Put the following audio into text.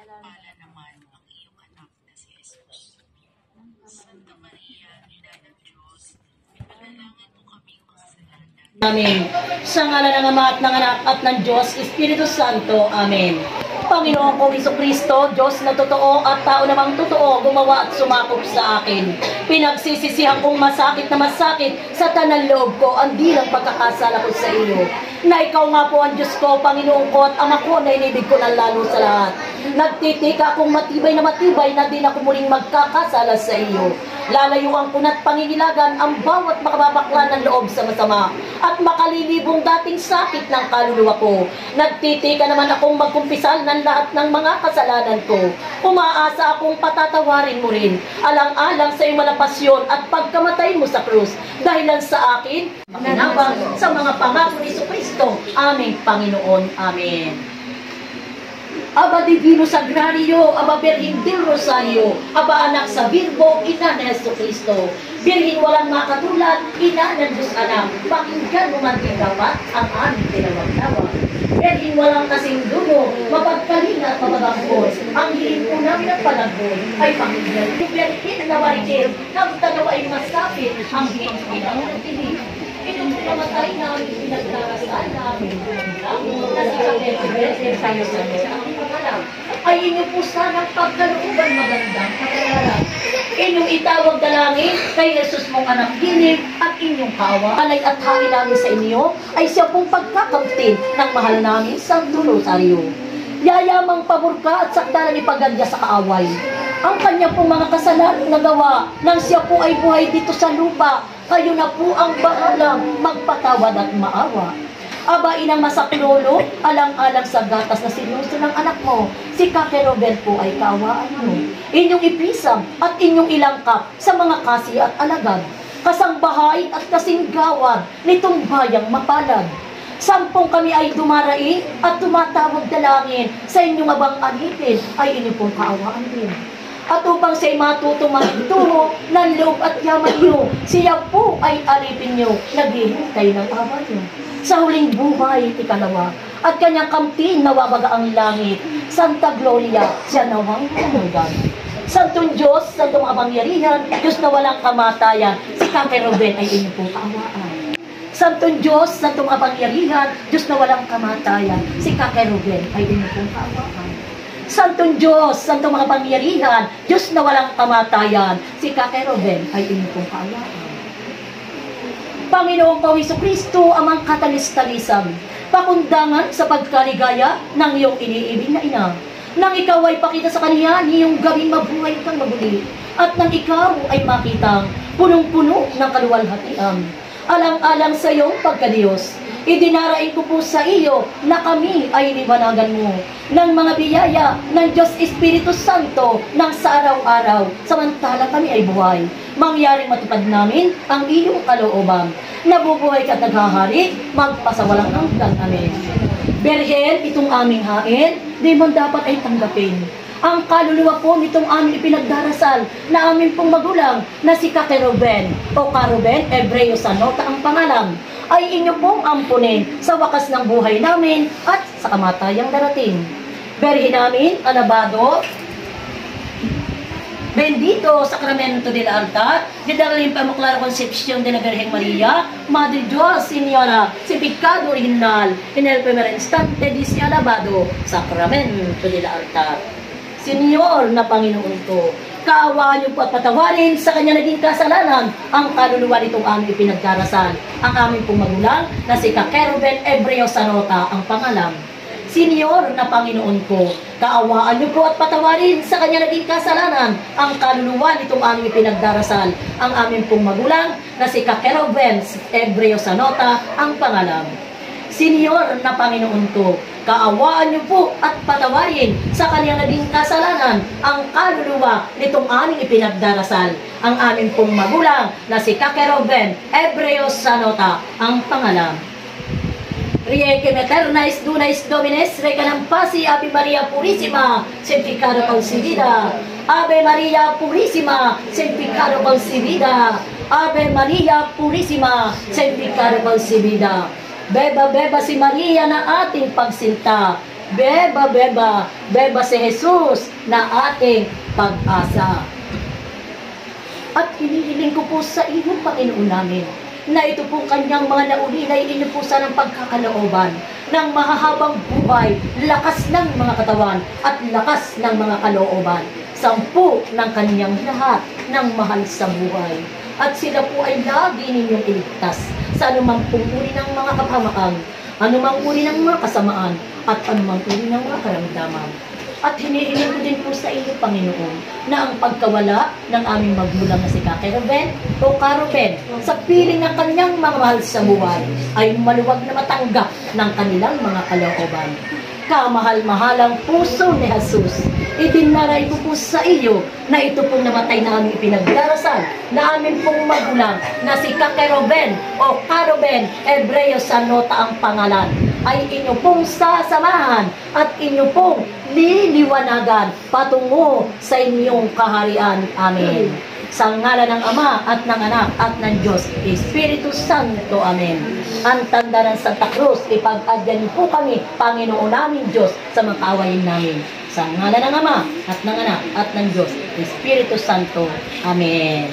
pala naman ang iyong anak na si Jesus. Santa Maria, Ina ng Diyos, ipanalangin mo kaming makasalanan. Amen. Sa ngalan ng Ama at ng Anak at ng Diyos, Espiritu Santo. Amen. Panginoon kong Jesucristo, Diyos na totoo at tao namang totoo, gumawa at sumakop sa akin. Pinagsisisihan kong masakit na masakit sa tanang loob ko ang dilang pagkakasala ko sa iyo. Na ikaw nga po ang Diyos ko, Panginoon ko at Ama ko na inibig ko ng lalo sa lahat. Nagtitika akong matibay na din ako muling magkakasala sa iyo. Lalayuan ko na't pangingilagan ang bawat makababakla ng loob sa masama at makalilibong dating sakit ng kaluluwa ko. Nagtitika naman akong magkumpisal ng lahat ng mga kasalanan ko. Umaasa akong patatawarin mo rin, alang-alang sa iyong malapasyon at pagkamatay mo sa krus. Dahilan sa akin, makinabang sa mga pangako ni Jesucristo, aming Panginoon. Amen. Aba Divino Sagrario, Aba Birhing del Rosario, Aba Anak sa Virgo, Ina ni Jesucristo, Birhing walang makatulad, Ina ng Diyos Anak, pakinggan mo man din dapat ang aming tinawag-tawag. Birhing walang kasing dugo, mapagkalinga at mapagangkos, ang hiling po namin at palagbon ay pakinggan. Birhing na marikil, nang tanaw ay masapit, ang hiling po namin at hiling. Itong pinamatay namin, pinagdarasal namin, tayo sa aming pangalan, ay inyo po sanang pagkalooban magandang kapalaran. Inyong itawag dalangin kay Jesus mong anak ginip at inyong kawa. Alay at hangin namin sa inyo ay siya pong pagkakamtin ng mahal namin Santo Rosario. Yayamang pabor ka at sakdalan ipagandya sa kaaway. Ang kanya pong mga kasalanan na gawa nang siya po ay buhay dito sa lupa, kayo na po ang bahalang magpatawad at maawa. Aba, inang masaklolo, alang-alang sa gatas na sinuso ng anak mo, si Kake Robert po ay kaawaan mo. Inyong ipisang at inyong ilangkap sa mga kasi at alagad, kasangbahay at kasinggawad nitong bayang mapalad. Sampung kami ay dumaraing at tumatawag dalangin, sa inyong abang alipin ay inyong pong kaawaan din. At upang siya'y matutumagtungo ng loob at yaman niyo, siya po ay alipin niyo, naghihintay ng awa niyo. Sa huling buhay, ikalawa, at kanyang kamtin nawabaga ang langit, Santa Gloria, siya nawang hanggan. Santong Diyos, Santong Kapangyarihan, Diyos na walang kamatayan, si Kake Ruben ay inyong pong kaawaan. Santong Diyos, Santong Kapangyarihan, Diyos na walang kamatayan, si Kake Ruben ay inyong pong kaawaan. Santong Diyos, Santong Makapangyarihan, Diyos na walang kamatayan, si Kake Ruben ay inyong pong kaawaan. Panginoong ko Jesucristo, amang katalis-talisan, pakundangan sa pagkaligaya ng iyong iniibig na ina. Nang ikaw ay pakita sa kaniya, niyong gawing mabuhay kang mabuli, at nang ikaw ay makitang punong-puno ng kaluwalhatian. Alang-alang sa iyong pagkadiyos, idinarain ko po sa iyo na kami ay liwanagan mo ng mga biyaya ng Diyos Espiritu Santo nang sa araw-araw, samantala kami ay buhay. Mangyaring matupad namin ang iyong kalooban. Nabubuhay ka at naghahari, magpasawalang hanggan. Amen. Berhen, itong aming hain, di man dapat ay tanggapin. Ang kaluluwa po nitong aming ipinagdarasal na aming pong magulang na si Kake Ruben o Karuben, Ebreo sa nota ang pangalan, ay inyo pong ampunin sa wakas ng buhay namin at sa kamatayang darating. Berhin namin, alabado, bendito Sacramento del Altar, de la Impamaculada Concepción de la Virgen María, Madre Dios, Señora, si pecado original, en el primer instante, dice alabado, Sacramento del Altar. Senyor na Panginoon ko, kaawaan niyo po at patawarin sa kanya naging kasalanan ang kaluluwa nitong aming ipinagdarasal. Ang aming pong magulang na si Kake Ruben Ebreo Sanota ang pangalan. Senyor na Panginoon ko, kaawaan niyo po at patawarin sa kanya naging kasalanan ang kaluluwa nitong aming ipinagdarasal. Ang aming pong magulang na si Kake Ruben Ebreo Sanota ang pangalan. Senyor na Panginoon ko, kaawaan niyo po at patawarin sa kanyang naging kasalanan ang kaluluwa nitong aming ipinagdarasal. Ang aming pong magulang na si Kake Ruben Ebreo Sanota ang pangalan. Requiem aeternais dunamis Domines, requiem pacem Ave Maria Purissima, semper concebida. Ave Maria Purissima, semper concebida. Ave Maria Purissima, semper concebida. Beba-beba si Maria na ating pagsinta. Beba, beba, beba si Jesus na ating pag-asa. At hinihiling ko po sa inyo, Panginoon namin, na ito pong kanyang mga naulinay inupusan ng pagkakalooban, ng mahahabang buhay, lakas ng mga katawan, at lakas ng mga kalooban, 10 ng kanyang lahat ng mahal sa buhay. At sila po ay lagi ninyong iligtas sa anumang pong uri ng mga kapahamakan, anumang uri ng mga kasamaan, at anumang uri ng mga karamdaman. At hinihiling ko din po sa iyo, Panginoon, na ang pagkawala ng aming magulang na si Kake Ruben o Karuben sa piling ng kanyang mga mahal sa buhay ay maluwag na matanggap ng kanilang mga kalooban. Kamahal-mahalang puso ni Jesus, idinaray ko po sa iyo na ito pong namatay na aming ipinagdarasal na amin pong magulang na si Kake Ruben o Karuben, Hebreo sa nota ang pangalan, ay inyo pong sasamahan at inyo pong liliwanagan patungo sa inyong kaharian. Amen. Sa ngalan ng Ama at ng Anak at ng Diyos, Espiritu Santo. Amen. Ang tanda ng Santa Cruz, ipag-adyan po kami, Panginoon namin Diyos, sa mga kaawayin namin. Sa ngalan ng Ama at ng Anak at ng Diyos, Espiritu Santo. Amen.